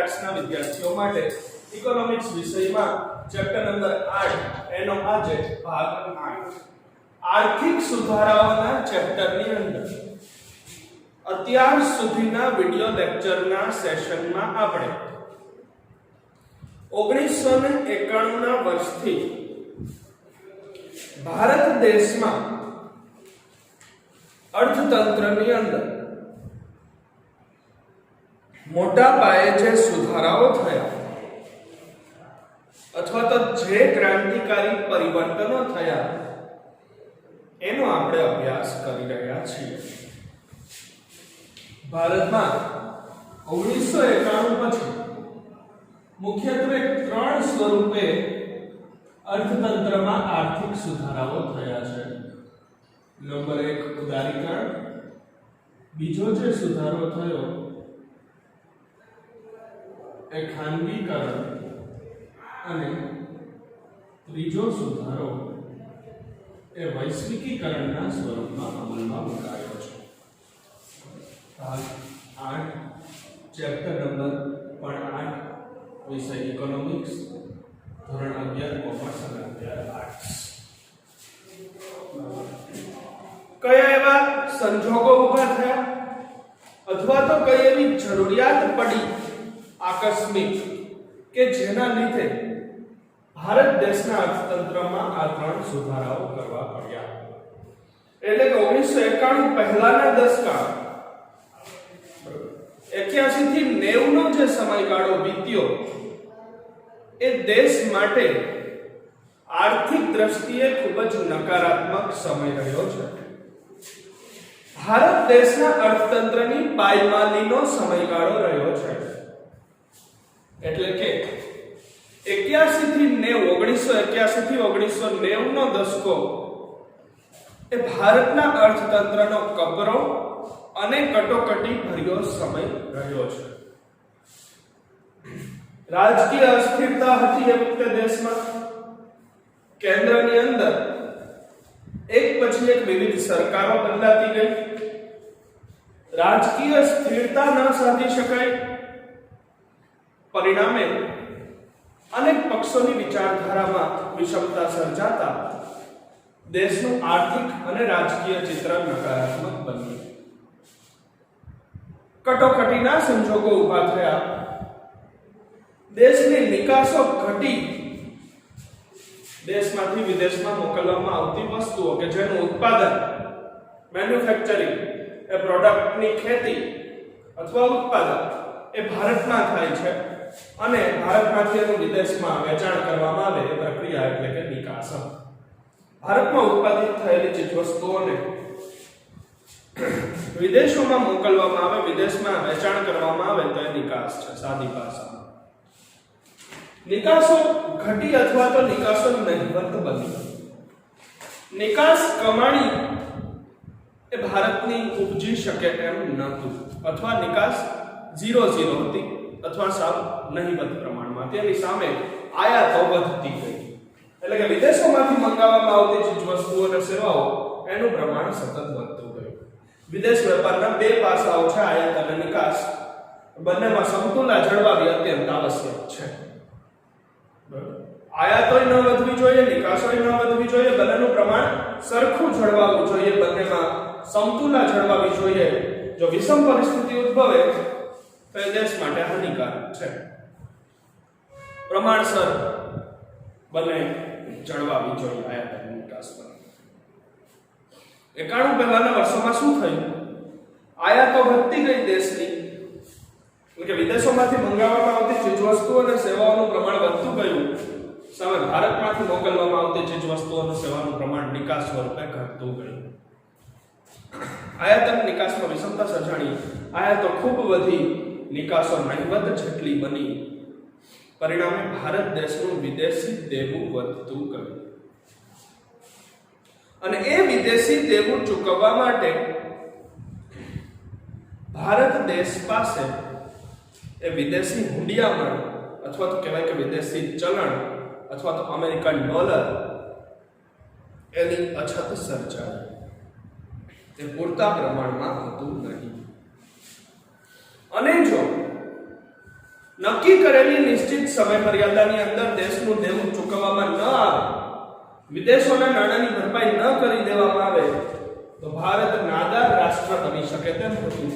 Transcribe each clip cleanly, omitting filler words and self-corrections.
ક્લાસના વિદ્યાર્થીઓ માટે ઇકોનોમિક્સ વિષયમાં ચેપ્ટર નંબર 8 એનો આજે ભાગ 8 આર્થિક સુધારાઓના ચેપ્ટરની અંદર અત્યાર સુધીના વિડિયો લેક્ચરના સેશનમાં આપણે 1991 ના વર્ષથી ભારત દેશમાં અર્થતંત્રની અંદર મોટા પાયે જે સુધારાઓ થયા અથવા તો જે ક્રાંતિકારી પરિવર્તનો થયા એનો આપણે અભ્યાસ કરી રહ્યા છીએ. ભારતમાં 1991 પછી મુખ્યત્વે 3 સ્વરૂપે અર્થતંત્રમાં આર્થિક સુધારાઓ થયા છે. નંબર 1 ઉદારીકરણ, બીજો જે સુધારો થયો એ ખાનગીકરણ અને ત્રીજો સુધારો એ વૈશ્વિકીકરણના સ્વરૂપમાં અમલમાં મુકાયો છે. ભાગ 8 ચેપ્ટર નંબર 8 વિષય ઇકોનોમિક્સ, ધોરણ 11 કોમર્સ અને 11 આર્ટ્સ. કયા એવા સંજોગો ઊભા થયા અથવા તો કઈ એવી જરૂરિયાત પડી આકસ્મિક કે જેના લીધે ભારત દેશના અર્થતંત્રમાં આ 3 સુધારાઓ કરવા પડ્યા? એટલે કે 1991 પહેલાના દશકા 81 થી 90 નો જે સમયગાળો વીત્યો એ દેશ માટે આર્થિક દ્રષ્ટિએ ખૂબ જ નકારાત્મક સમય રહ્યો છે. ભારત દેશના અર્થતંત્રની પાયમાલીનો સમયગાળો રહ્યો છે. એટલે કે 1981 થી 1990 નો દશકો એ ભારતના અર્થતંત્રનો કપરો અને કટોકટી ભર્યો સમય રહ્યો છે. રાજકીય અસ્થિરતા હતી એ વખતે દેશમાં. કેન્દ્રની અંદર એક પછી એક વિવિધ સરકારો બદલાતી ગઈ. રાજકીય સ્થિરતા ન સાધી શકાય. પરિણામે અનેક પક્ષોની વિચારધારામાં વિષમતા સર્જાતા દેશનું આર્થિક અને રાજકીય ચિત્ર નકારાત્મક બન્યું. કટોકટીના સંજોગો ઊભા થયા. દેશની નિકાસો ઘટી. દેશમાંથી વિદેશમાં મોકલવામાં આવતી વસ્તુઓ કે જેનું ઉત્પાદન મેન્યુફેક્ચરિંગ એ પ્રોડક્ટની ખેતી અથવા ઉત્પાદન એ ભારતમાં થાય છે અને ભારતમાંથી એનું વિદેશમાં વેચાણ કરવામાં આવે એ પ્રક્રિયા એટલે કે નિકાસ. ભારતમાં ઉત્પાદિત થયેલી ચીજવસ્તુઓને વિદેશોમાં મોકલવામાં આવે, વિદેશમાં વેચાણ કરવામાં આવે તો એ નિકાસ છે. સાદી ભાષામાં નિકાસો ઘટી અથવા તો નિકાસો નહિવત બની. નિકાસ કમાણી એ ભારતની ઉપજી શકે એમ નહોતું અથવા નિકાસ 0 હતી અથવા સાવ નહિવત પ્રમાણમાં. તેની સામે આયાતો વધતી ગઈ. એટલે કે વિદેશોમાંથી મંગાવવામાં આવતી ચીજવસ્તુઓ અને સેવાઓ એનું પ્રમાણ સતત વધતું ગયું. વિદેશ વેપારના 2 પાસાઓ છે, આયાત અને નિકાસ. બંનેમાં સમતુલા જળવાવી અત્યંત આવશ્યક છે. આયાતોય ન વધવી જોઈએ, નિકાસોય ન વધવી જોઈએ. બંનેનું પ્રમાણ સરખું જળવાવું જોઈએ. બંનેમાં સમતુલા જળવાવી જોઈએ. જો વિષમ પરિસ્થિતિ ઉદ્ભવે તો એ દેશ માટે હાનિકારક છે. પ્રમાણસર બંને જળવાવી જોઈએ આયાત અને નિકાસ પર. 91 પહેલાના વર્ષોમાં શું થયું? આયાતો વધતી ગઈ દેશની, એટલે કે વિદેશોમાંથી મંગાવવામાં આવતી ચીજવસ્તુઓ અને સેવાઓનું પ્રમાણ વધતું ગયું. સામે ભારતમાંથી મોકલવામાં આવતી ચીજવસ્તુઓ અને સેવાનું પ્રમાણ નિકાસ સ્વરૂપે ઘટતું ગયું. આયાત અને નિકાસમાં વિષમતા સર્જાણી. આયાતો ખૂબ વધી, નિકાસો નહિવત જેટલી બની. પરિણામે ભારત દેશનું વિદેશી દેવું વધતું ગયું અને એ વિદેશી દેવું ચૂકવવા માટે ભારત દેશ પાસે એ વિદેશી હુંડિયામણ અથવા તો કહેવાય કે વિદેશી ચલણ અથવા તો અમેરિકન ડોલર એની અછત સર્જાઈ. તે પૂરતા પ્રમાણમાં હતું નહીં. અને જો નક્કી કરેલી નિશ્ચિત સમય મર્યાદાની અંદર દેશનું દેવું ચૂકવવામાં ન આવે, વિદેશોના નાણાંની ભરપાઈ ન કરી દેવામાં આવે તો ભારત નાદાર રાષ્ટ્ર બની શકે તેમ હતું.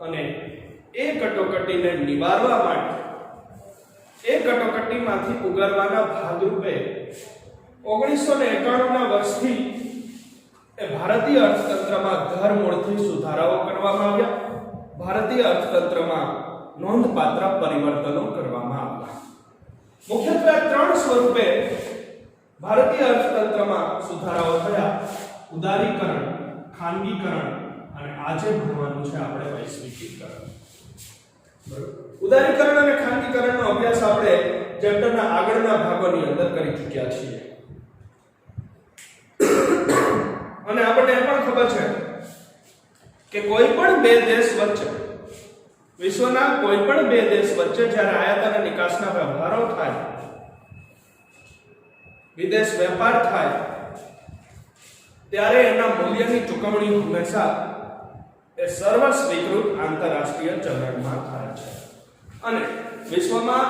અને એ કટોકટીને નિવારવા માટે, એ કટોકટીમાંથી ઉગારવાના ભાગરૂપે 1991 ના વર્ષથી એ ભારતીય અર્થતંત્રમાં ધરમૂળથી સુધારાઓ કરવામાં આવ્યા. ભારતીય અર્થતંત્રમાં નોંધપાત્ર પરિવર્તનો કરવામાં આવ્યા. મુખ્યત્વે 3 સ્વરૂપે ભારતીય અર્થતંત્રમાં સુધારાઓ થયા: ઉદારીકરણ, ખાનગીકરણ અને આજે ભણવાનું છે આપણે વૈશ્વિકીકરણ. ઉદારીકરણ અને ખાનગીકરણનો અભ્યાસ આપણે ચેપ્ટરના આગળના ભાગોની અંદર કરી ચૂક્યા છીએ. અને આપણને એ પણ ખબર છે કે કોઈ પણ બે દેશ વચ્ચે, વિશ્વના કોઈ પણ બે દેશ વચ્ચે જ્યારે આયાત અને નિકાસના વ્યવહારો થાય, વિદેશ વેપાર થાય, ત્યારે એના મૂલ્યની ચૂકવણી હંમેશા એ સર્વ સ્વીકૃત આંતરરાષ્ટ્રીય ચલણમાં થાય છે. અને વિશ્વમાં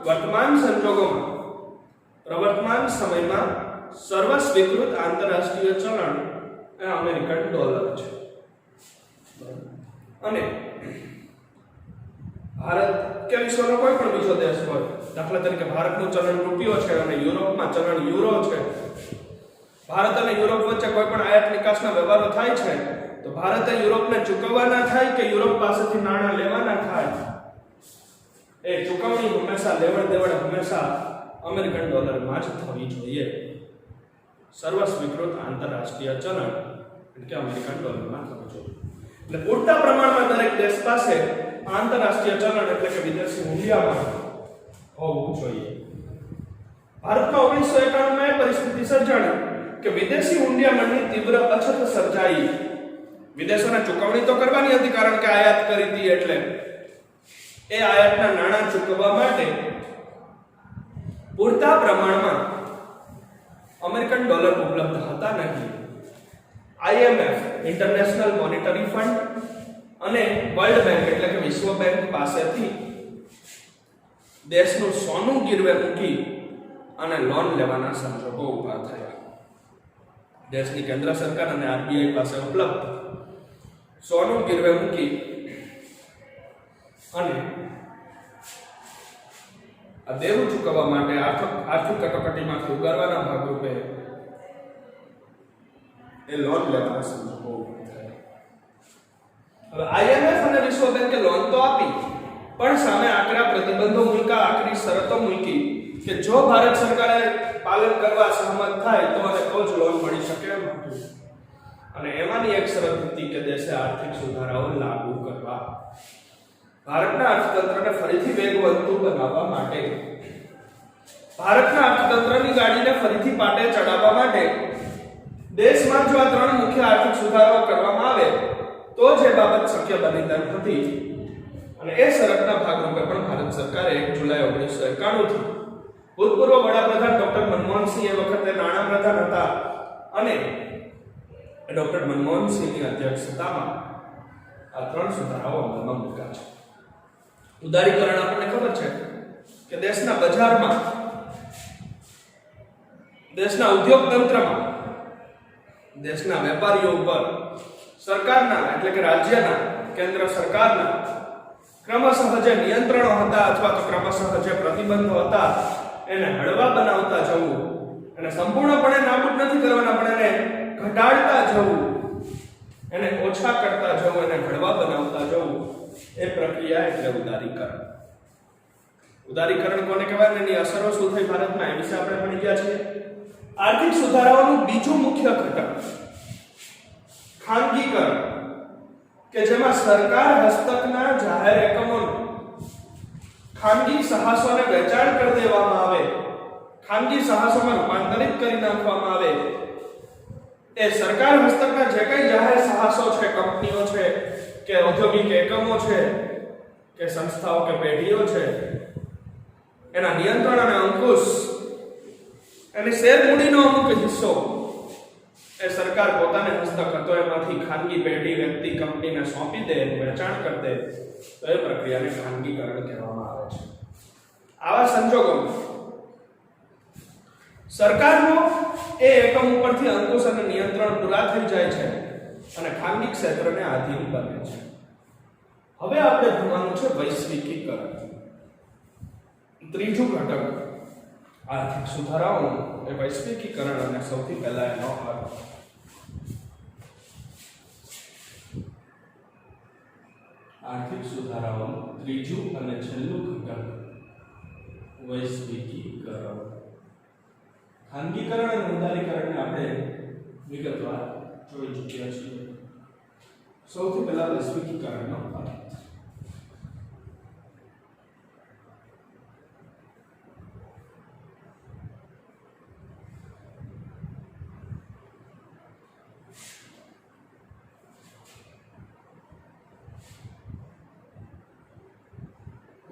વર્તમાન સંજોગોમાં, પ્રવર્તમાન સમયમાં સર્વ સ્વીકૃત આંતરરાષ્ટ્રીય ચલણ એ અમેરિકન ડોલર છે. અને ભારત કે વિશ્વનો કોઈ પણ બીજો દેશ હોય, દાખલા તરીકે ભારતનું ચલણ રૂપિયો છે અને યુરોપમાં ચલણ યુરો છે, ભારત અને યુરોપ વચ્ચે કોઈ પણ આયાત નિકાસના વ્યવહારો થાય છે તો ભારતે યુરોપને ચૂકવવાના થાય કે યુરોપ પાસેથી નાણાં લેવાના થાય, એ ચૂકવણી હંમેશા, લેવડ દેવડ હંમેશા અમેરિકન ડોલરમાં જ થવી જોઈએ. સર્વ સ્વીકૃત આંતરરાષ્ટ્રીય ચલણ એટલે અમેરિકન ડોલરમાં થવું જોઈએ. એટલે પૂરતા પ્રમાણમાં દરેક દેશ પાસે આંતરરાષ્ટ્રીય ચલણ એટલે કે વિદેશી મૂલ્યમાં હોવું જોઈએ. ભારતમાં 1991 માં પરિસ્થિતિ સર્જાણી કે વિદેશી મૂલ્યની તીવ્ર અછત સર્જાઈ. વિદેશોને ચૂકવણી તો કરવાની હતી, કારણ કે આયાત કરી હતી, એટલે એ આયાતના નાણાં ચૂકવવા માટે પૂરતા પ્રમાણમાં અમેરિકન ડોલર ઉપલબ્ધ હતા નહીં. IMF, ઇન્ટરનેશનલ મોનેટરી ફંડ અને વર્લ્ડ બેંક એટલે કે વિશ્વ બેંક પાસેથી દેશનું સોનું ગીરવે મૂકી અને લોન લેવાના સંજોગો ઊભા થયા. દેશની કેન્દ્ર સરકાર અને RBI પાસે ઉપલબ્ધ સોનું ગીરવે મૂકી અને આ દેવું ચૂકવવા માટે આર્થિક કટોકટીમાંથી ઉગારવાના ભાગરૂપે એ લોન લેવાના સંજોગો ઊભા થયા. હવે IMF અને વિશ્વ બેંકે લોન તો આપી, પણ સામે આકરા પ્રતિબંધો મૂક્યા, આકરી શરતો મૂકી કે જો ભારત સરકારે પાલન કરવા સહમત થાય તો જ લોન મળી શકે એમ હતું. અને એમાંની એક શરત હતી કે દેશે આર્થિક સુધારાઓ લાગુ કરવા. ભારતના અર્થતંત્રને ફરીથી વેગવંતું બનાવવા માટે, ભારતના અર્થતંત્રની ગાડીને ફરીથી પાટે ચડાવવા માટે દેશમાં જો આ 3 મુખ્ય આર્થિક સુધારાઓ કરવામાં આવે તો જ એ બાબત શક્ય બની તેમ હતી. અને એ શરતના ભાગરૂપે પણ ભારત સરકારે 1 જુલાઈ 1991 થી ભૂતપૂર્વ વડાપ્રધાન ડોક્ટર મનમોહન સિંહ એ વખતે નાણાપ્રધાન હતા અને ડોક્ટર મનમોહન સિંહની અધ્યક્ષતામાં આ 3 સુધારાઓ અમલમાં મૂક્યા છે. ઉદારીકરણ આપણને ખબર છે કે દેશના બજારમાં, દેશના ઉદ્યોગ તંત્રમાં, દેશના વેપારીઓ ઉપર સરકારના એટલે કે રાજ્યના, કેન્દ્ર સરકારના ક્રમશઃ જે નિયંત્રણો હતા અથવા તો ક્રમશઃ જે પ્રતિબંધો હતા એને હળવા બનાવતા જવું, અને સંપૂર્ણપણે નાબૂદ નથી કરવાના પણ એને ઘટાડતા જવું, એને ઓછા કરતા જવું, એને હળવા બનાવતા જવું, એ પ્રક્રિયા એટલે ઉદારીકરણ. ઉદારીકરણ કોને કહેવાય અને એની અસરો શું થઈ ભારતમાં એ વિશે આપણે ભણી ગયા છીએ. આર્થિક સુધારાઓનું બીજું મુખ્ય ઘટક ખાનગીકરણ, કે જેમાં સરકાર હસ્તકના જાહેર એકમોનું ખાનગી સાહસોને વેચાણ કરી દેવામાં આવે, ખાનગી સાહસોમાં રૂપાંતરિત કરી નાખવામાં આવે. એ સરકાર હસ્તકના જે કંઈ જાહેર સાહસો છે, કંપનીઓ છે કે ઔદ્યોગિક એકમો છે કે સંસ્થાઓ કે પેઢીઓ છે, એના નિયંત્રણ અને અંકુશ, એની શેર મૂડીનો અમુક હિસ્સો એ સરકાર સરકાર પોતાને હસ્તક હતો એમાંથી ખાનગી પેઢી વ્યક્તિ કંપનીને સોંપી દે, વેચાણ કરી દે, તો એ પ્રક્રિયાને ખાનગીકરણ કહેવામાં આવે છે. આવા સંજોગોમાં સરકારનો એ એકમ ઉપરથી અંકુશ અને નિયંત્રણ પૂરા થઈ જાય છે અને ખાનગી ક્ષેત્રને આધીન બને છે. હવે આપણે ભણવાનું છે વૈશ્વિકીકરણ. ત્રીજું ઘટક આર્થિક સુધારાઓનું એ વૈશ્વિકીકરણ અને સૌથી પહેલા એનો અર્થ. આર્થિક સુધારાઓનું ત્રીજું અને છેલ્લું ઘટક વૈશ્વિકીકરણ. ખાનગીકરણ અને ઉદારીકરણને આપણે વિગતવાર જોઈ ચૂક્યા છીએ. સૌથી પહેલા વૈશ્વિકીકરણનો અર્થ.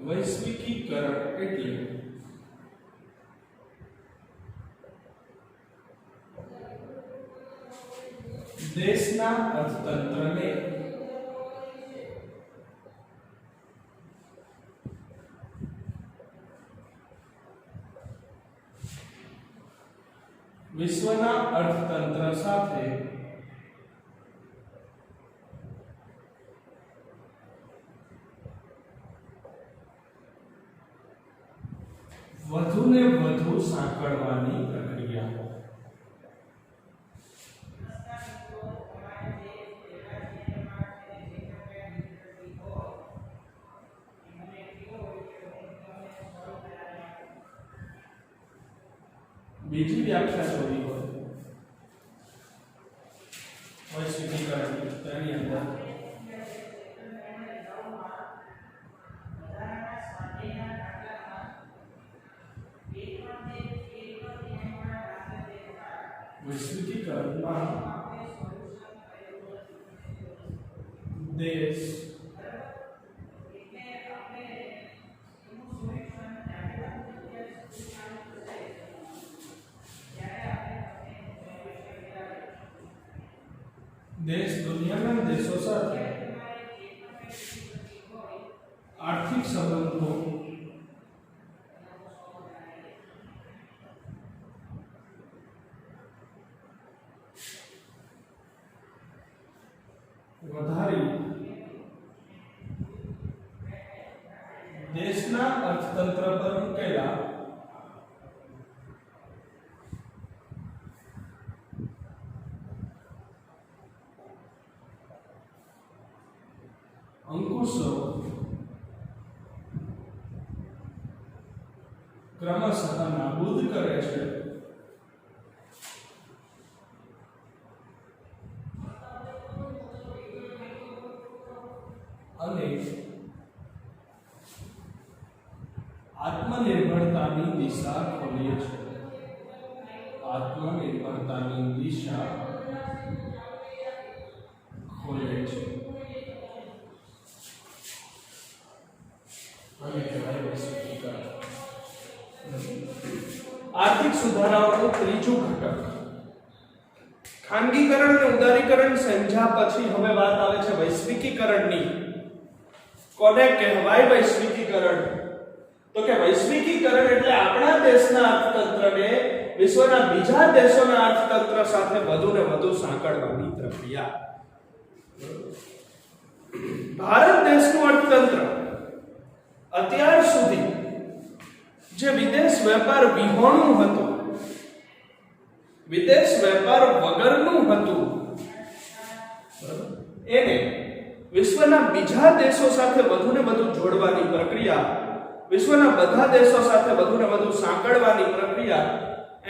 વૈશ્વિકીકરણ એટલે દેશના અર્થતંત્રને વિશ્વના અર્થતંત્ર સાથે વધુને વધુ સાંકળવાની પ્રક્રિયા. બીજી વ્યાખ્યા જોઈ હોય વૈશ્વિકીકરણની, તેની અંદર વૈશ્વિકીકરણમાં દેશ દુનિયાના દેશો સાથે આર્થિક સંબંધો વધારી દેશના અર્થતંત્ર પર મૂકેલા અંકુશો ક્રમશઃ નાબૂદ કરે છે અને આત્મનિર્ભરતાની દિશા ખોલે છે. આત્મનિર્ભરતાની દિશા ખોલે છે. આર્થિક સુધારાઓનું ત્રીજું ઘટક ખાનગીકરણ અને ઉદારીકરણ સમજ્યા પછી હવે વાત આવે છે વૈશ્વિકીકરણની. કોને કહેવાય વૈશ્વિકીકરણ? તો કે વૈશ્વિકીકરણ એટલે આપણા દેશના અર્થતંત્રને વિશ્વના બીજા દેશોના અર્થતંત્ર સાથે વધુ ને વધુ સાંકળવાની પ્રક્રિયા. ભારત દેશનું અર્થતંત્ર અત્યાર સુધી જે વિદેશ વેપાર વિહોણું હતું, વિદેશ વેપાર વગરનું હતું, એને વિશ્વના બીજા દેશો સાથે વધુને વધુ જોડવાની પ્રક્રિયા, વિશ્વના બધા દેશો સાથે વધુને વધુ સાંકળવાની પ્રક્રિયા,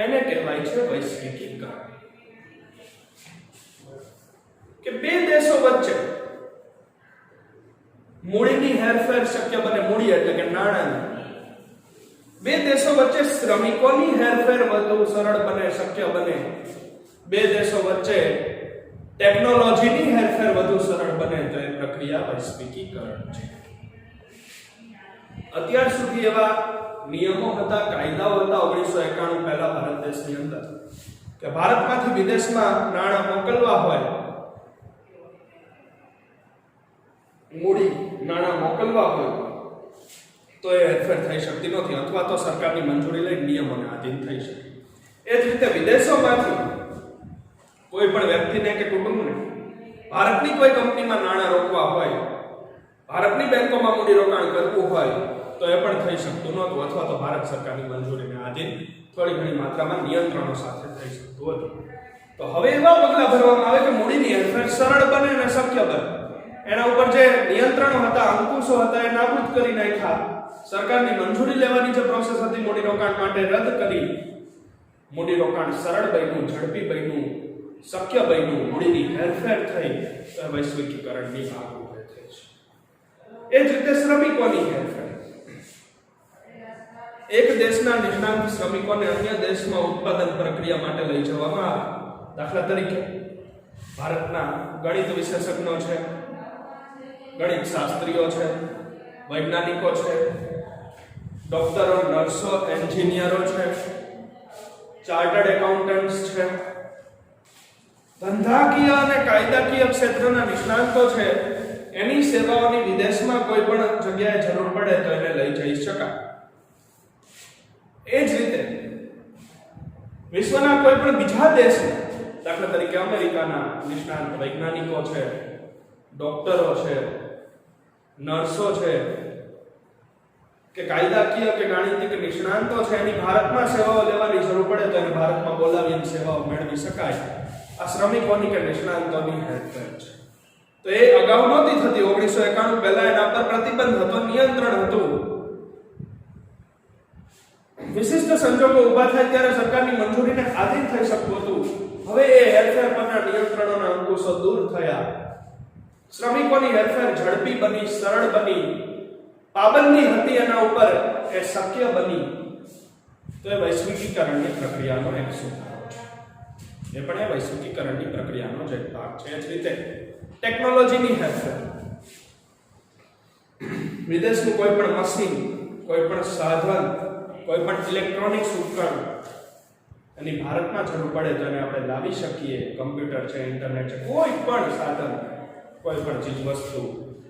એને કહેવાય છે વૈશ્વિકીકરણ. કે બે દેશો વચ્ચે મૂડીની હેરફેર શક્ય બને. મૂડી એટલે કે નાણાંની. બે દેશો વચ્ચે શ્રમિકોની હેરફેર વધુ સરળ બને, શક્ય બને. બે દેશો વચ્ચે ટેકનોલોજીની હેરફેર વધુ સરળ બને, તો એ પ્રક્રિયા વૈશ્વિકીકરણ છે. અત્યાર સુધી એવા નિયમો હતા, કાયદાઓ હતા 1991 પહેલા ભારત દેશની અંદર, કે ભારતમાંથી વિદેશમાં નાણાં મોકલવા હોય, મૂડી નાણાં મોકલવા હોય તો એ હેરફેર થઈ શકતી નથી અથવા તો સરકારની મંજૂરી લઈ નિયમોને આધીન થઈ શકે. એ જ રીતે વિદેશોમાંથી કોઈ પણ વ્યક્તિને કે કુટુંબને ભારતની કોઈ કંપનીમાં નાણાં રોકવા હોય, ભારતની બેંકોમાં મૂડીરોકાણ કરવું હોય તો એ પણ થઈ શકતું નહોતું અથવા તો ભારત સરકારની મંજૂરીને આધીન થોડી ઘણી માત્રામાં નિયંત્રણો સાથે થઈ શકતું હતું. તો હવે એવા પગલાં ભરવામાં આવે કે મૂડીની હેરફેર સરળ બને અને શક્ય બને. એના ઉપર જે નિયંત્રણો હતા, અંકુશો હતા એ નાબૂદ કરી નાખ્યા. સરકારની મંજૂરી લેવાની જે પ્રોસેસ હતી મૂડીરોકાણ માટે રદ કરી. મૂડીરોકાણ સરળ બન્યું, ઝડપી બન્યું, શક્ય બન્યું, મૂડીની હેરફેર થઈ તો વૈશ્વિકીકરણની ભાગ ઉભે થઈ છે. એ જ રીતે શ્રમિકોની હેરફેર. એક દેશના નિષ્ણાંત શ્રમિકોને અન્ય દેશમાં ઉત્પાદન પ્રક્રિયા માટે લઈ જવામાં આવે. દાખલા તરીકે ભારતના ગણિત વિશેષજ્ઞો છે, ગણિત શાસ્ત્રીઓ છે, વૈજ્ઞાનિકો છે, ડોક્ટરો, નર્સો, એન્જિનિયરો છે, ચાર્ટર્ડ એકાઉન્ટન્ટ્સ છે, ધંધાકીય અને કાયદાકીય ક્ષેત્રના નિષ્ણાંતો છે. એની સેવાઓની વિદેશમાં કોઈ પણ જગ્યાએ જરૂર પડે તો એને લઈ જઈ શકાય. એ જ રીતે વિશ્વના કોઈ પણ બીજા દેશના, દાખલા તરીકે અમેરિકાના નિષ્ણાંત વૈજ્ઞાનિકો છે, ડોક્ટરો છે, નર્સો છે કે કાયદાકીય કે ગાણિતિક નિષ્ણાંતો છે, એની ભારતમાં સેવાઓ લેવાની જરૂર પડે તો એને ભારતમાં બોલાવીને સેવાઓ મેળવી શકાય. આ શ્રમિકોની કે નિષ્ણાંતોની હેરફેર છે. તો એ અગાઉ નહોતી થતી. 1991 પહેલા એના પર પ્રતિબંધ હતો, નિયંત્રણ હતું. વિશિષ્ટ સંજોગો ઊભા થાય ત્યારે સરકારની મંજૂરીને આધીન થઈ શકતું હતું. હવે એ હેરફેર પરના નિયંત્રણોના અંકુશો દૂર થયા. શ્રમિકોની હેરફેર ઝડપી બની, સરળ બની, પાબંદી હતી એના ઉપર એ શક્ય બની. તો એ વૈશ્વિકીકરણની પ્રક્રિયાનો એક સુધારો છે. એ પણ એ વૈશ્વિકીકરણની પ્રક્રિયાનો જ એક ભાગ છે. એ જ રીતે ટેકનોલોજીની હેરફેર. વિદેશનું કોઈ પણ મશીન, કોઈ પણ સાધન, કોઈ પણ ઇલેક્ટ્રોનિક્સ ઉપકરણ એની ભારતમાં જરૂર પડે તો એને આપણે લાવી શકીએ. કમ્પ્યુટર છે, ઇન્ટરનેટ છે, કોઈ પણ સાધન, કોઈ પણ ચીજ વસ્તુ.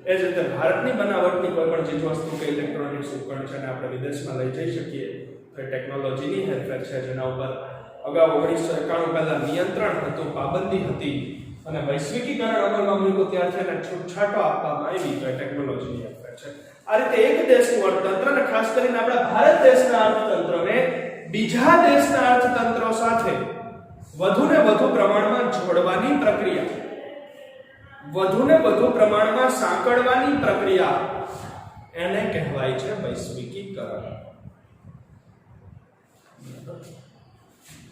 એ જ રીતે ભારતની બનાવટની કોઈ પણ ચીજ વસ્તુ કે ઇલેક્ટ્રોનિક્સ ઉપકરણ છે એને આપણે વિદેશમાં લઈ જઈ શકીએ. તો એ ટેકનોલોજીની હેરફેર છે, જેના ઉપર અગાઉ 1991 પહેલા નિયંત્રણ હતું, પાબંદી હતી અને વૈશ્વિકીકરણ અમલમાં મૂક્યું ત્યારથી એને છૂટછાટો આપવામાં આવી. તો એ ટેકનોલોજીની હેરફેર છે. આ રીતે એક દેશનું અર્થતંત્ર અને ખાસ કરીને આપણા ભારત દેશના અર્થતંત્રને બીજા દેશના અર્થતંત્રો સાથે વધુને વધુ પ્રમાણમાં જોડવાની પ્રક્રિયા, વધુને વધુ પ્રમાણમાં સાંકળવાની પ્રક્રિયા, એને કહેવાય છે વૈશ્વિકીકરણ.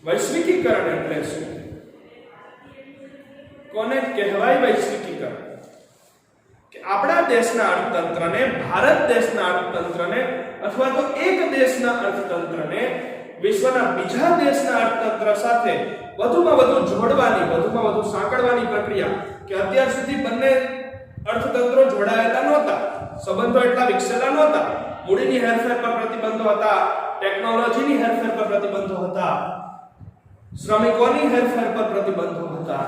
વૈશ્વિકીકરણ એટલે શું? કોને કહેવાય વૈશ્વિકીકરણ? કે આપણા દેશના અર્થતંત્રને, ભારત દેશના અર્થતંત્રને અથવા તો એક દેશના અર્થતંત્રને વિશ્વના બીજા દેશના અર્થતંત્ર સાથે વધુમાં વધુ જોડવાની, વધુમાં વધુ સાંકળવાની પ્રક્રિયા. કે અત્યાર સુધી બંને અર્થતંત્રો જોડાયેલા નહોતા, સંબંધો એટલા વિકસેલા નહોતા. મૂડીની હેરફેર પર પ્રતિબંધો હતા, ટેકનોલોજીની હેરફેર પર પ્રતિબંધો હતા, શ્રમિકોની હેરફેર પર પ્રતિબંધો હતા.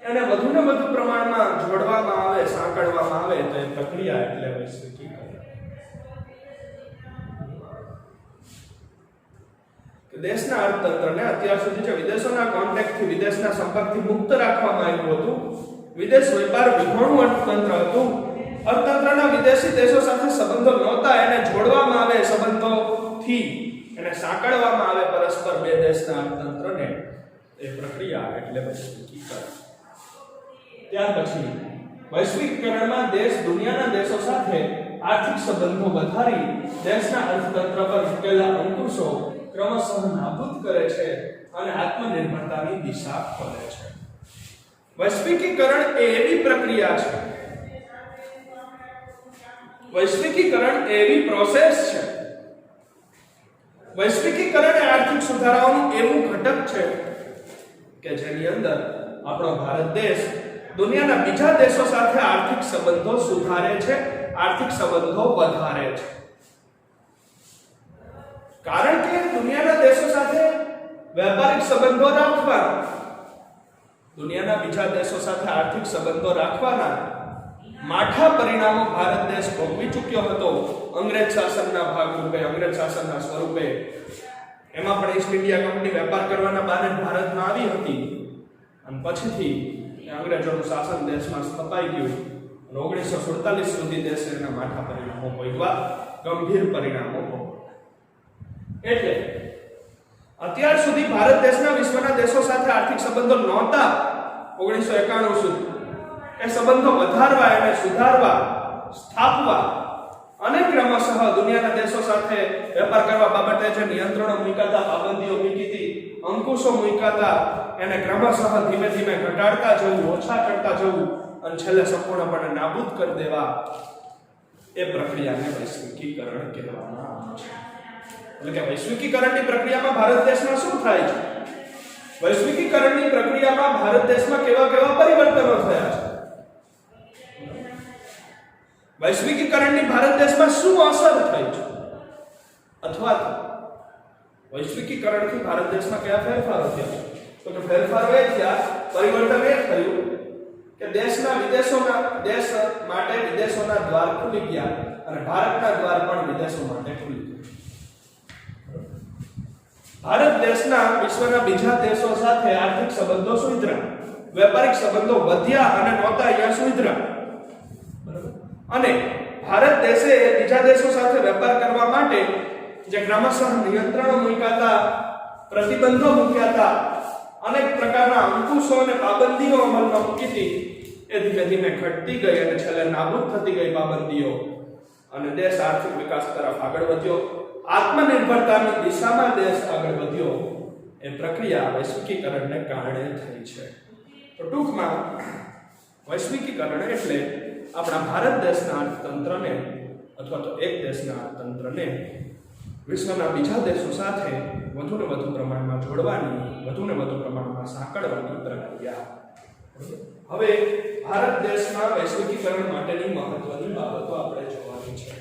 અને વધુને વધુ પ્રમાણમાં જોડવામાં આવે, સાંકળવામાં આવે તો એ પ્રક્રિયા એટલે વૈશ્વિકીકરણ. દેશના અર્થતંત્રને અત્યાર સુધી જે વિદેશોના કોન્ટેક્ટથી, વિદેશના સંપર્કથી મુક્ત રાખવામાં આવ્યું હતું, વિદેશ વેપાર વિહોણું અર્થતંત્ર હતું. અર્થતંત્રના વિદેશી દેશો સાથે સંબંધો નહોતા, એને જોડવામાં આવે સંબંધોથી, એને સાંકળવામાં આવે પરસ્પર બે દેશના અર્થતંત્રને. એ પ્રક્રિયા એટલે વૈશ્વિકીકરણ. ત્યાર પછી વૈશ્વિકીકરણમાં દેશ દુનિયાના દેશો સાથે આર્થિક સંબંધો વધારી દેશના અર્થતંત્ર પર મૂકેલા અંકુશો ક્રમશઃ નાબૂદ કરે છે અને આત્મનિર્ભરતાની દિશા ખોલે છે. વૈશ્વિકીકરણ એ એવી પ્રક્રિયા છે, વૈશ્વિકીકરણ એવી પ્રોસેસ છે, વૈશ્વિકીકરણ એ આર્થિક સુધારાઓનું એવું ઘટક છે કે જેની અંદર આપણો ભારત દેશ દુનિયાના બીજા દેશો સાથે આર્થિક સંબંધો સુધારે છે, આર્થિક સંબંધો વધારે છે. કારણ કે દુનિયાના દેશો સાથે व्यापारिक संबंधो રાખવાના, દુનિયાના બીજા દેશો સાથે આર્થિક સંબંધો રાખવાના માઠા પરિણામો ભારત દેશ ભોગવી ચૂક્યો હતો અંગ્રેજ શાસનના ભાગરૂપે, અંગ્રેજ શાસનના સ્વરૂપે. એમાં પણ ઈસ્ટ ઇન્ડિયા કંપની વેપાર કરવાના બહાને ભારતમાં આવી હતી અને પછીથી અંગ્રેજોનું શાસન દેશમાં સ્થપાઈ ગયું અને 1947 સુધી દેશે એના માઠા પરિણામો ભોગવા, ગંભીર પરિણામો ભોગવા. એટલે અત્યાર સુધી ભારત દેશના વિશ્વના દેશો સાથે આર્થિક સંબંધો નહોતા 1991 સુધી. એ સંબંધો વધારવા, એને સુધારવા, સ્થાપવા અને ક્રમશઃ દુનિયાના દેશો સાથે વેપાર કરવા બાબતે જે નિયંત્રણો મૂકાતા, પાબંદીઓ મૂકી હતી, અંકુશો મૂકાતા, એને ક્રમશઃ ધીમે ધીમે ઘટાડતા જવું, ઓછા કરતા જવું અને છેલ્લે સંપૂર્ણપણે નાબૂદ કરી દેવા, એ પ્રક્રિયાને વૈશ્વિકીકરણ કહેવામાં આવે છે. એટલે કે વૈશ્વિકીકરણની પ્રક્રિયામાં ભારત દેશમાં શું થાય છે? વૈશ્વિકીકરણની પ્રક્રિયામાં ભારત દેશમાં કેવા કેવા પરિવર્તનો થયા છે? વૈશ્વિકીકરણની ભારત દેશમાં શું અસર થઈ છે? અથવા તો વૈશ્વિકીકરણથી ભારત દેશમાં કયા ફેરફારો થયા? તો કે ફેરફારો એ થયા, પરિવર્તન એ થયું કે દેશ માટે વિદેશોના દ્વાર ખુલી ગયા અને ભારતના દ્વાર પણ વિદેશો માટે ખુલી ગયા. ભારત દેશના વિશ્વના બીજા દેશો સાથે આર્થિક સંબંધો સુધર્યા, વેપારિક સંબંધો વધ્યા અને નહોતા અહીંયા સુધર્યા. અને ભારત દેશે બીજા દેશો સાથે વેપાર કરવા માટે જે ક્રમશઃ નિયંત્રણો મૂક્યા, પ્રતિબંધો મૂક્યા, અનેક પ્રકારના અંકુશો અને પાબંદીઓ અમલમાં મૂકી હતી, એ ધીમે ધીમે ઘટતી ગઈ અને છેલ્લે નાબૂદ થતી ગઈ પાબંદીઓ અને દેશ આર્થિક વિકાસ તરફ આગળ વધ્યો, આત્મનિર્ભરતાની દિશામાં દેશ આગળ વધ્યો. એ પ્રક્રિયા વૈશ્વિકીકરણને કારણે થઈ છે. તો ટૂંકમાં વૈશ્વિકીકરણ એટલે આપણા ભારત દેશના અર્થતંત્રને અથવા તો એક દેશના અર્થતંત્રને વિશ્વના બીજા દેશો સાથે વધુને વધુ પ્રમાણમાં જોડવાની, વધુને વધુ પ્રમાણમાં સાંકળવાની પ્રક્રિયા. હવે ભારત દેશમાં વૈશ્વિકીકરણ માટેની મહત્વની બાબતો આપણે જોવાની છે.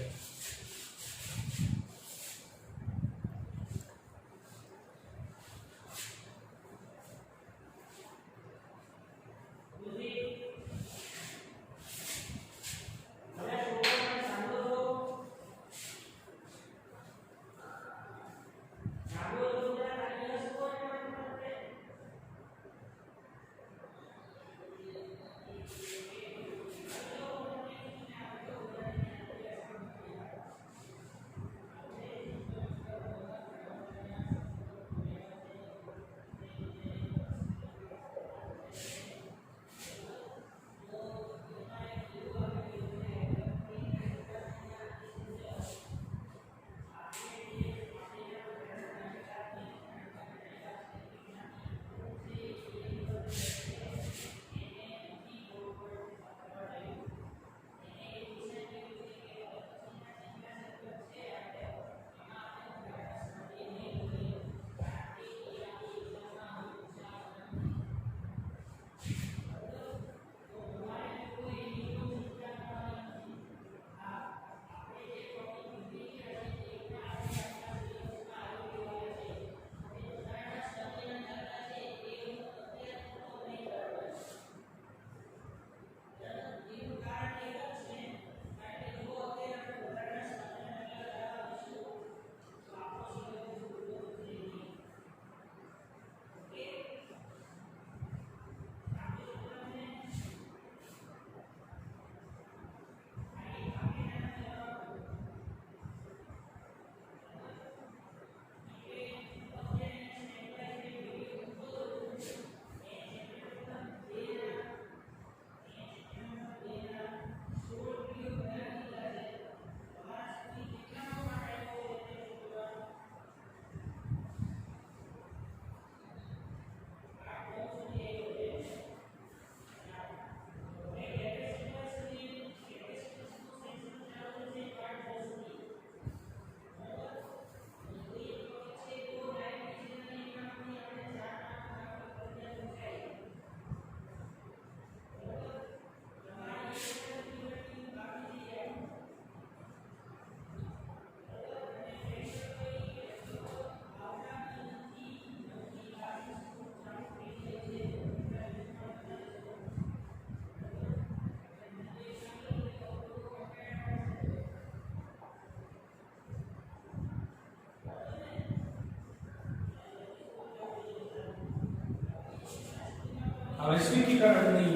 વૈશ્વિકીકરણની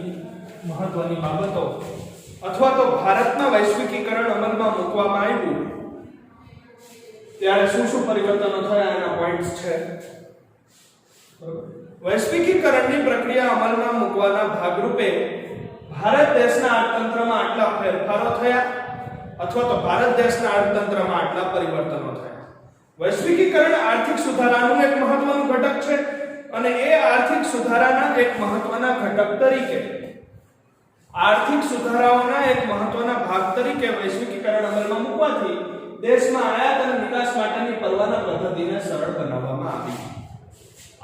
મહત્વની બાબતો અથવા તો ભારતના વૈશ્વિકીકરણ અમલમાં મૂકવામાં આવ્યું ત્યારે શું શું પરિવર્તનો થયા એના પોઈન્ટ્સ છે. વૈશ્વિકીકરણની પ્રક્રિયા અમલમાં મૂકવાના ભાગરૂપે ભારત દેશના અર્થતંત્રમાં આટલા ફેરફારો થયા અથવા તો ભારત દેશના અર્થતંત્રમાં આટલા પરિવર્તનો થયા. વૈશ્વિકીકરણ આર્થિક સુધારાનું એક મહત્વનું ઘટક છે અને એ આર્થિક સુધારાના એક મહત્વના ઘટક તરીકે આર્થિક સુધારાઓના એક મહત્વના ભાગ તરીકે વૈશ્વિકીકરણ અમલમાં મૂકવાથી દેશમાં આયાત અને નિકાસ માટેની પરવાના પદ્ધતિને સરળ બનાવવામાં આવી.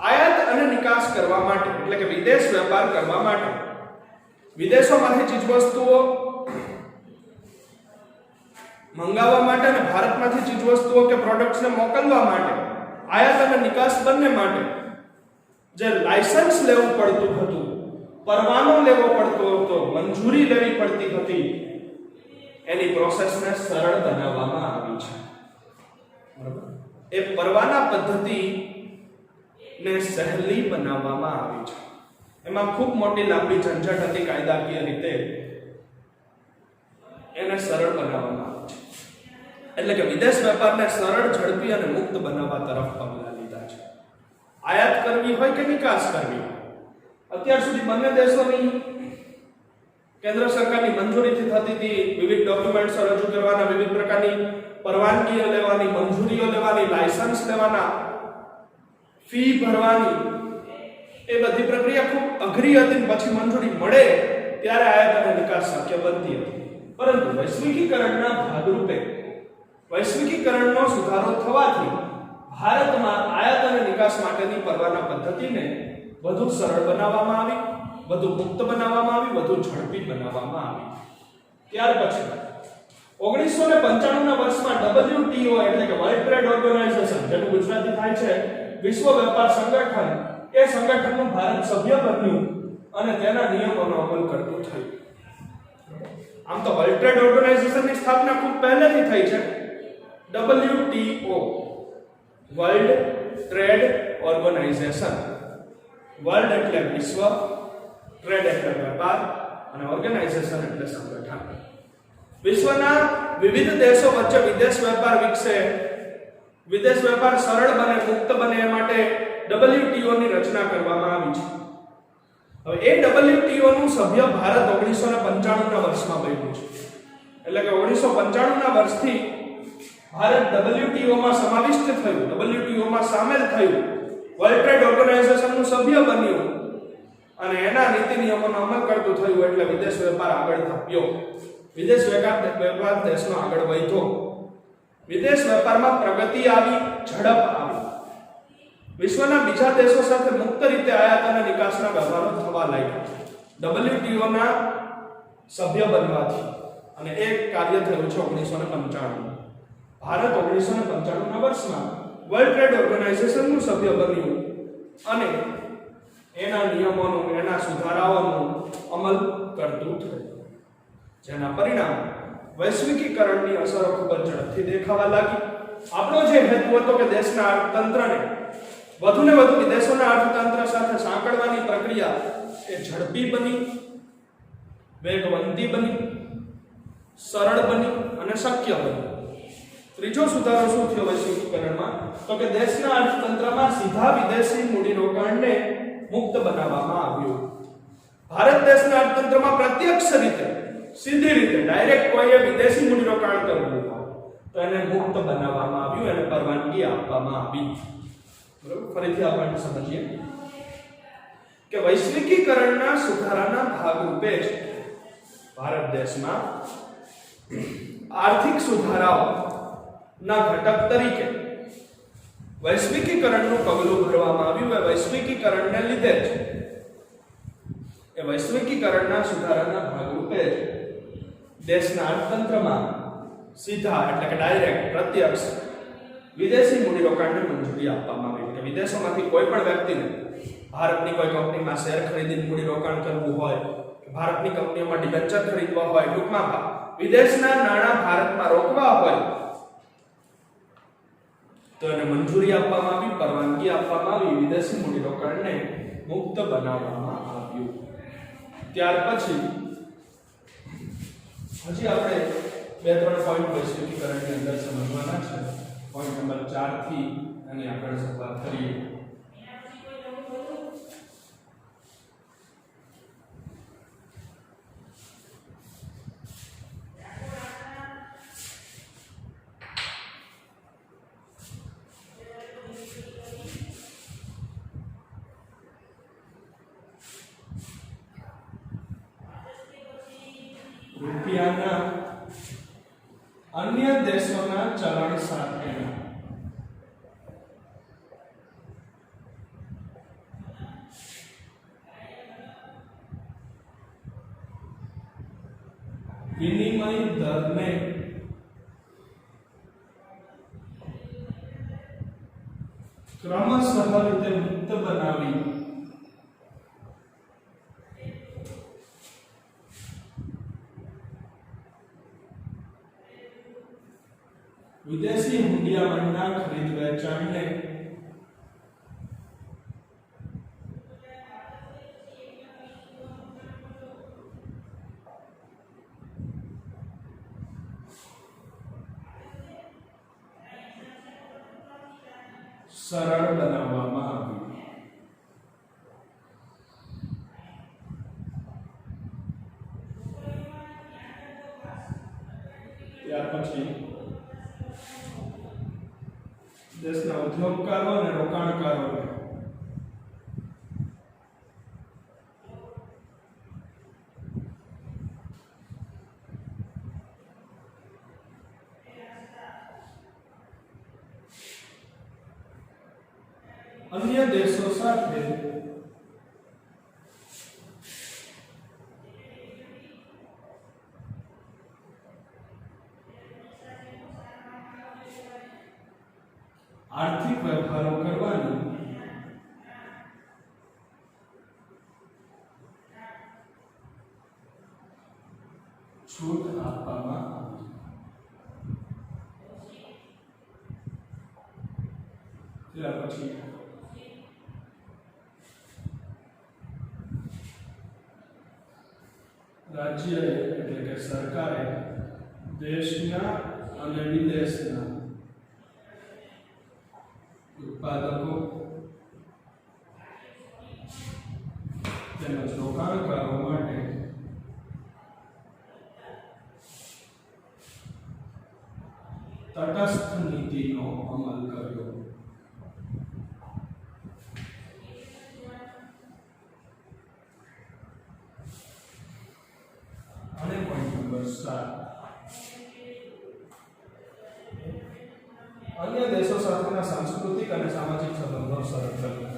આયાત અને નિકાસ કરવા માટે એટલે કે વિદેશ વેપાર કરવા માટે વિદેશોમાંથી ચીજવસ્તુઓ મંગાવવા માટે અને ભારતમાંથી ચીજવસ્તુઓ કે પ્રોડક્ટ્સને મોકલવા માટે આયાત અને નિકાસ બંને માટે જે લાયસન્સ લેવું પડતું હતું, પરવાનો લેવો પડતો હતો, મંજૂરી લેવી પડતી હતી, એની પ્રોસેસને સરળ બનાવવામાં આવી છે. બરાબર? એ પરવાના પદ્ધતિ ને સહેલી બનાવવામાં આવી છે. એમાં ખૂબ મોટી લાંબી ઝંઝટ હતી કાયદાકીય રીતે, એને સરળ બનાવવામાં આવી છે. એટલે કે વિદેશ વેપારને સરળ, ઝડપી અને મુક્ત બનાવવા તરફ પગલાં લીધા છે. આયાત કરવી હોય કે નિકાસ કરવી, અત્યાર સુધી બંને દેશોની કેન્દ્ર સરકારની મંજૂરીથી થતી હતી. વિવિધ ડોક્યુમેન્ટ્સ રજૂ કરવાના, વિવિધ પ્રકારની પરવાનગીઓ લેવાની, મંજૂરીઓ લેવાની, લાયસન્સ લેવાના, ફી ભરવાની, એ બધી પ્રક્રિયા ખૂબ અઘરી હતી. પછી મંજૂરી મળે ત્યારે આયાત અને નિકાસ શક્ય બનતી હતી. પરંતુ વૈશ્વિકીકરણના ભાગરૂપે વૈશ્વિકીકરણનો સુધારો થવાથી ભારતમાં આયાત અને નિકાસ માટેની પરવાના પદ્ધતિને વધુ સરળ બનાવવામાં આવી, વધુ મુક્ત બનાવવામાં આવી, વધુ ઝડપી બનાવવામાં આવી. ત્યાર પછી 1995 ના વર્ષમાં WTO એટલે કે વર્લ્ડ ટ્રેડ ઓર્ગેનાઇઝેશન, જેનું ગુજરાતી થાય છે વિશ્વ વેપાર સંગઠન, એ સંગઠનનું ભારત સભ્ય બન્યું અને તેના નિયમોનો અમલ કરતું થયું. આમ તો વર્લ્ડ ટ્રેડ ઓર્ગેનાઇઝેશનની સ્થાપના ખૂબ પહેલેથી થઈ છે. WTO world trade organisation, world એટલે વિશ્વ, ટ્રેડ એટલે વેપાર અને ઓર્ગેનાઇઝેશન એટલે સંગઠન. વિશ્વના વિવિધ દેશો વચ્ચે વિદેશ વેપાર વિકસે, વિદેશ વેપાર સરળ બને, મુક્ત બને એ માટે WTO ની રચના કરવામાં આવી છે. હવે એ WTO નું સભ્ય ભારત 1995 ના વર્ષમાં બન્યું છે. એટલે કે 1995 ના વર્ષથી ભારત WTO માં સમાવિષ્ટ થયું, WTO માં સામેલ થયું, વર્લ્ડ ટ્રેડ ઓર્ગેનાઇઝેશન નું સભ્ય બન્યું અને એના નીતિ નિયમોનો અમલ કરતું થયું. એટલે વિદેશ વેપાર આગળ ધપ્યો, વિદેશ વેપાર દેશનો આગળ વધ્યો, વિદેશ વેપારમાં પ્રગતિ આવી, ઝડપ આવી. વિશ્વના બીજા દેશો સાથે મુક્ત રીતે આયાત અને નિકાસના વ્યવહારો થવા લાગ્યા WTO ના સભ્ય બનવાથી. અને એ કાર્ય થયું છે 1995. ભારત 1995 ના વર્ષમાં વર્લ્ડ ટ્રેડ ઓર્ગેનાઇઝેશનનું સભ્ય બન્યું અને એના નિયમોનું, એના સુધારાઓનું અમલ કરતું થયું. જેના પરિણામે વૈશ્વિકીકરણની અસરો ખૂબ જ ઝડપથી દેખાવા લાગી. આપણો જે હેતુ હતો કે દેશના અર્થતંત્રને વધુને વધુ વિદેશોના અર્થતંત્ર સાથે સાંકળવાની પ્રક્રિયા એ ઝડપી બની, વેગવંતી બની, સરળ બની અને શક્ય બની. ત્રીજો સુધારો શું થયો વૈશ્વિકીકરણમાં? તો કે દેશના અર્થતંત્રમાં સીધા વિદેશી મૂડીરોકાણને મુક્ત બનાવવામાં આવ્યું. ભારત દેશના અર્થતંત્રમાં પ્રત્યક્ષ રીતે, સીધી રીતે, ડાયરેક્ટ કોઈએ વિદેશી મૂડીરોકાણ કરવું હોય તો એને મુક્ત બનાવવામાં આવ્યું, એને પરવાનગી આપવામાં આવી. બરોબર? ફરીથી આપણે સમજીએ કે વૈશ્વિકીકરણના સુધારાના ભાગરૂપે જ ભારત દેશમાં આર્થિક સુધારાઓ ના ઘટક તરીકે વૈશ્વિકીકરણનું પગલું ભરવામાં આવ્યું. એ વૈશ્વિકીકરણને લીધે જ, એ વૈશ્વિકીકરણના સુધારાના ભાગરૂપે જ દેશના અર્થતંત્રમાં સીધા એટલે કે ડાયરેક્ટ, પ્રત્યક્ષ વિદેશી મૂડીરોકાણને મંજૂરી આપવામાં આવી. કે વિદેશોમાંથી કોઈ પણ વ્યક્તિને ભારતની કોઈ કંપનીમાં શેર ખરીદીને મૂડીરોકાણ કરવું હોય, ભારતની કંપનીઓમાં ડિબેન્ચર ખરીદવા હોય, ટૂંકમાં વિદેશના નાણાં ભારતમાં રોકવા હોય તો એને મંજૂરી આપવામાં આવી, પરવાનગી આપવામાં આવી, વિદેશી મૂડીરોકાણને મુક્ત બનાવવામાં આવ્યું. આવ્યું. ત્યાર પછી હજી આપણે બે ત્રણ પોઈન્ટ વૈશ્વિકીકરણની અંદર સમજવાના છે. પોઈન્ટ નંબર 4 થી આની આગળ શરૂઆત કરીએ. રૂપિયાના અન્ય દેશોના ચલણ સાથેના વિનિમય દરને ક્રમશઃ રીતે મુક્ત બનાવી વિદેશી હુંડિયામણના ખરીદ વેચાણને સરળ બનાવવામાં આવ્યું. ત્યાર પછી દેશના ઉદ્યોગકારો અને રોકાણકારોને અન્ય દેશો સાથે આર્થિક વ્યવહારો કરવાની છૂટ આપવામાં આવી. ત્યાર પછી રાજ્ય એટલે કે સરકારે દેશના અને વિદેશના ઉત્પાદકો તેમજ રોકાણકારો માટે તટસ્થ નીતિનો અમલ કર્યો. અને પોઈન્ટ નંબર 7 અન્ય દેશો સાથેના સાંસ્કૃતિક અને સામાજિક સંબંધો સરળ કરવા.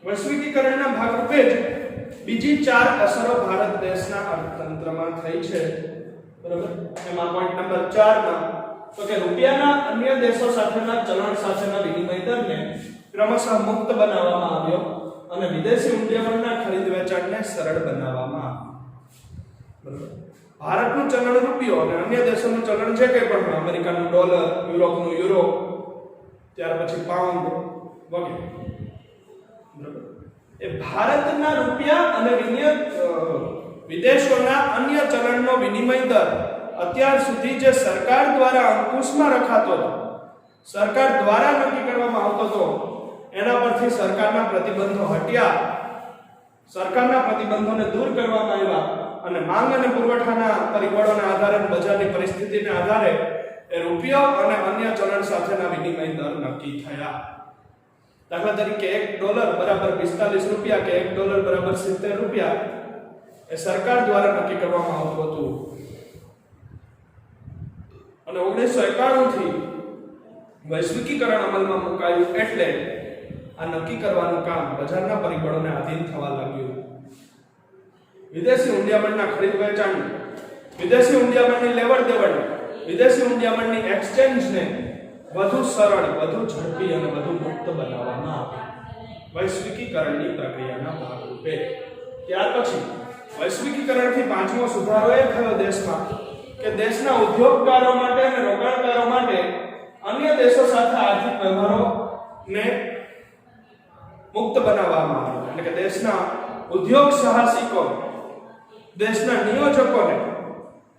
વૈશ્વિકીકરણના ભાગરૂપે જ બીજી 4 અસરો ભારત દેશના અર્થતંત્રમાં થઈ છે. બરાબર. એમાં પોઈન્ટ નંબર 4 માં તો કે રૂપિયાના અન્ય દેશો સાથેના ચલણ સાથેના વિનિમય દરને ક્રમશઃ મુક્ત બનાવવામાં આવ્યો અને વિદેશી મૂલ્યવર્ણના ખરીદ વેચાણને સરળ બનાવવામાં આવ્યું. બરાબર. ભારતનું ચલણ રૂપિયો અને અન્ય દેશોનું ચલણ છે કે પણ અમેરિકાનું ડોલર, યુરોપનું યુરો, ત્યાર પછી પાઉન્ડ વગેરે. એ ભારતના રૂપિયા અને વિદેશોના અન્ય ચલણનો વિનિમય દર અત્યાર સુધી જે સરકાર દ્વારા અંકુશમાં રખાતો હતો, સરકાર દ્વારા નક્કી કરવામાં આવતો હતો, એના પરથી સરકારના પ્રતિબંધો હટ્યા. સરકારના પ્રતિબંધોને દૂર કરવામાં આવ્યા અને માંગ અને પુરવઠાના પરિબળોના આધારે બજારની પરિસ્થિતિના આધારે એ રૂપિયો અને અન્ય ચલણ સાથેના વિનિમય દર નક્કી થયા. દાખલા તરીકે $1 બરાબર 45 રૂપિયા કે $1 બરાબર 70 રૂપિયા એ સરકાર દ્વારા નક્કી કરવામાં આવતું હતું. અને 1991 થી વૈશ્વિકીકરણ અમલમાં મુકાયું એટલે આ નક્કી કરવાનું કામ બજારના પરિબળોને આધીન થવા લાગ્યું. વિદેશી હુંડિયામણના ખરીદ વેચાણ, વિદેશી હુંડિયામણની લેવડ દેવડ, વિદેશી હુંડિયામણની એક્સચેન્જને વધુ સરળ, વધુ ઝડપી અને વધુ મુક્ત બનાવવામાં આવે વૈશ્વિકીકરણની પ્રક્રિયાના ભાગરૂપે. ત્યાર પછી વૈશ્વિકીકરણથી પાંચમો સુધારો એ થયો દેશમાં કે દેશના ઉદ્યોગકારો માટે અને રોકાણકારો માટે અન્ય દેશો સાથે આર્થિક વ્યવહારોને મુક્ત બનાવવામાં આવ્યા. એટલે કે દેશના ઉદ્યોગ સાહસિકો, દેશના નિયોજકોને,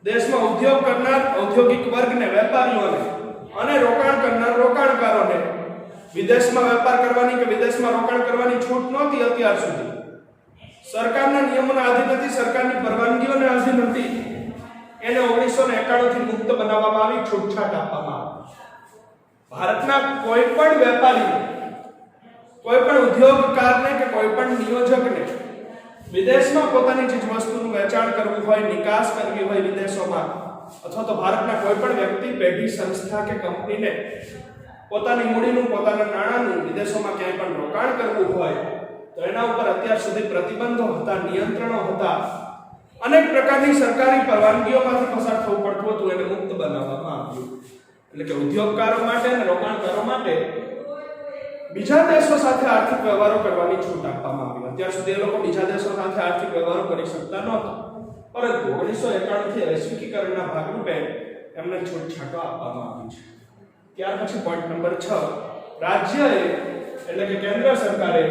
દેશમાં ઉદ્યોગ કરનાર ઔદ્યોગિક વર્ગને, વેપારીઓને અને રોકાણ કરનાર રોકાણકારોને વિદેશમાં વેપાર કરવાની કે વિદેશમાં રોકાણ કરવાની છૂટ નહોતી અત્યાર સુધી. સરકારના નિયમોના આધીન હતી, સરકારની પરવાનગીઓને આધીન હતી. એને 1991 થી મુક્ત બનાવવામાં આવી, છૂટછાટ આપવામાં આવી. ભારતના કોઈ પણ વેપારી, કોઈ પણ ઉદ્યોગકારને કે કોઈ પણ નિયોજકને વિદેશમાં પોતાની ચીજ વસ્તુનું વેચાણ કરવું હોય, નિકાસ કરવી હોય વિદેશોમાં, અથવા તો ભારતના કોઈ પણ વ્યક્તિ, પેઢી, સંસ્થા કે કંપનીને પોતાની મૂડીનું, પોતાના નાણાંનું વિદેશોમાં ક્યાંય પણ રોકાણ કરવું હોય તો એના ઉપર અત્યાર સુધી પ્રતિબંધો હતા, નિયંત્રણો હતા. અનેક પ્રકારની સરકારી પરવાનગીઓમાંથી પસાર થવું પડતું હતું. એને મુક્ત બનાવવામાં આવ્યું. એટલે કે ઉદ્યોગકારો માટે અને રોકાણકારો માટે બીજા દેશો સાથે આર્થિક વ્યવહારો કરવાની છૂટ આપવામાં આવી. અત્યાર સુધી એ લોકો બીજા દેશો સાથે આર્થિક વ્યવહારો કરી શકતા નહોતા, પરંતુ 1991 થી વૈશ્વિકીકરણના ભાગરૂપે એમને છૂટછાટો આપવામાં આવી છે. ત્યાર પછી પોઈન્ટ નંબર 6, રાજ્યએ એટલે કે કેન્દ્ર સરકારે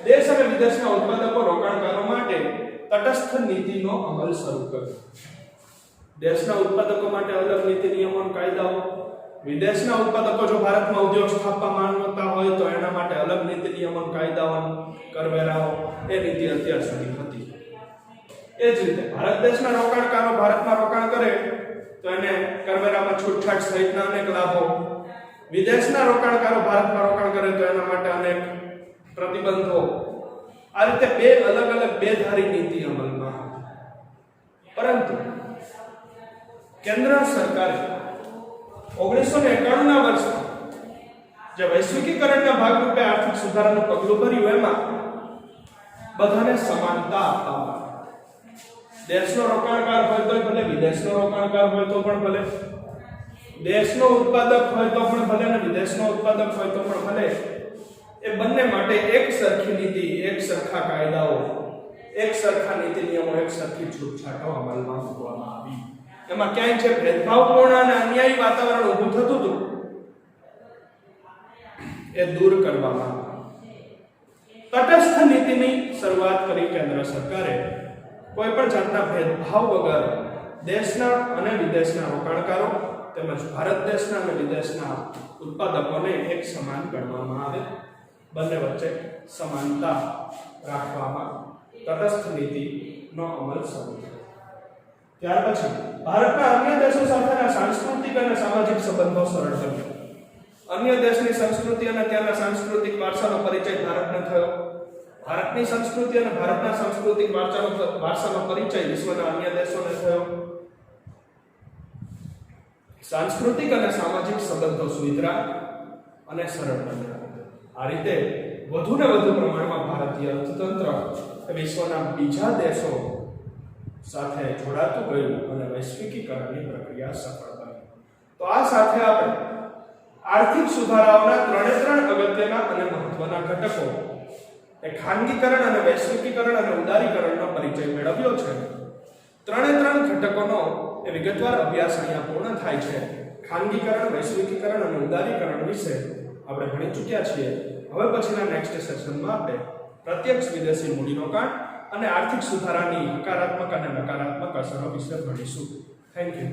દેશ અને વિદેશના ઉત્પાદકો, રોકાણકારો માટે તટસ્થ નીતિનો અમલ શરૂ કર્યો. દેશના ઉત્પાદકો માટે અલગ નીતિ, નિયમો અને કાયદાઓ, વિદેશના ઉત્પાદકો જો ભારતમાં ઉદ્યોગ સ્થાપવા માંગતા હોય તો એના માટે અલગ નીતિ, નિયમો, કાયદાઓ, કરવેરાઓ, એ નીતિ અત્યાર સુધી હતી. એ જ રીતે ભારત દેશના રોકાણકારો ભારતમાં રોકાણ કરે તો એને કરવેરામાં છૂટછાટ સહિતના અનેક લાભો, વિદેશના રોકાણકારો ભારતમાં રોકાણ કરે તો એના માટે અનેક પ્રતિબંધો. આ રીતે બે અલગ અલગ બે ધારી નીતિ અમલમાં હતી. પરંતુ કેન્દ્ર સરકારે 1991 ના વર્ષમાં જે વૈશ્વિકીકરણના ભાગરૂપે આર્થિક સુધારાનું પગલું ભર્યું એમાં બધાને સમાનતા આપવામાં આવી. દેશનો રોકાણકાર હોય તો ભલે, વિદેશનો રોકાણકાર હોય તો પણ ભલે, દેશનો ઉત્પાદક હોય તો પણ ભલે અને વિદેશનો ઉત્પાદક હોય તો પણ ભલે, એ બંને માટે એક સરખી નીતિ, એક સરખા કાયદાઓ, એક સરખા નીતિ નિયમો, એક સરખી છૂટછાટો અમલમાં મૂકવામાં આવી. એમાં ક્યાંય જે ભેદભાવપૂર્ણ અને અન્યાયી વાતાવરણ ઊભું થતું હતું એ દૂર કરવામાં આવ્યું. તટસ્થ નીતિની શરૂઆત કરી કેન્દ્ર સરકારે. કોઈ પણ જાતના ભેદભાવ વગર દેશના અને વિદેશના રોકાણકારો તેમજ ભારત દેશના અને વિદેશના ઉત્પાદકોને એક સમાન ગણવામાં આવે, બંને વચ્ચે સમાનતા રાખવામાં તટસ્થ નીતિનો અમલ શરૂ થયો. ત્યાર પછી ભારતના અન્ય દેશો સાથેના સાંસ્કૃતિક અને સામાજિક સંબંધો સરળ બન્યા. અન્ય દેશની સંસ્કૃતિ અને ત્યાંના સાંસ્કૃતિક વારસાનો પરિચય ભારતને થયો. ભારતની સંસ્કૃતિ અને ભારતના સાંસ્કૃતિક વારસાનો પરિચય વિશ્વના અન્ય દેશોને થયો. સાંસ્કૃતિક અને સામાજિક સંબંધો સુધરા અને સરળ બન્યા. આ રીતે વધુ ને વધુ પ્રમાણમાં ભારતીય અર્થતંત્ર વિશ્વના બીજા દેશો સાથે જોડાતું ગયું અને વૈશ્વિકીકરણની પ્રક્રિયા સફળ બની. તો આ સાથે આપણે આર્થિક સુધારાઓના ત્રણ અગત્યના અને મહત્વના ઘટકો એ ખાનગીકરણ અને વૈશ્વિકીકરણ અને ઉદારીકરણનો પરિચય મેળવ્યો છે. ત્રણ ઘટકોનો એ વિગતવાર અભ્યાસ અહીંયા પૂર્ણ થાય છે. ખાનગીકરણ, વૈશ્વિકીકરણ અને ઉદારીકરણ વિશે આપણે ભણી ચૂક્યા છીએ. હવે પછીના નેક્સ્ટ સેશનમાં આપણે પ્રત્યક્ષ વિદેશી મૂડીરોકાણ અને આર્થિક સુધારાની હકારાત્મક અને નકારાત્મક અસરો વિશે ભણીશું. Thank you.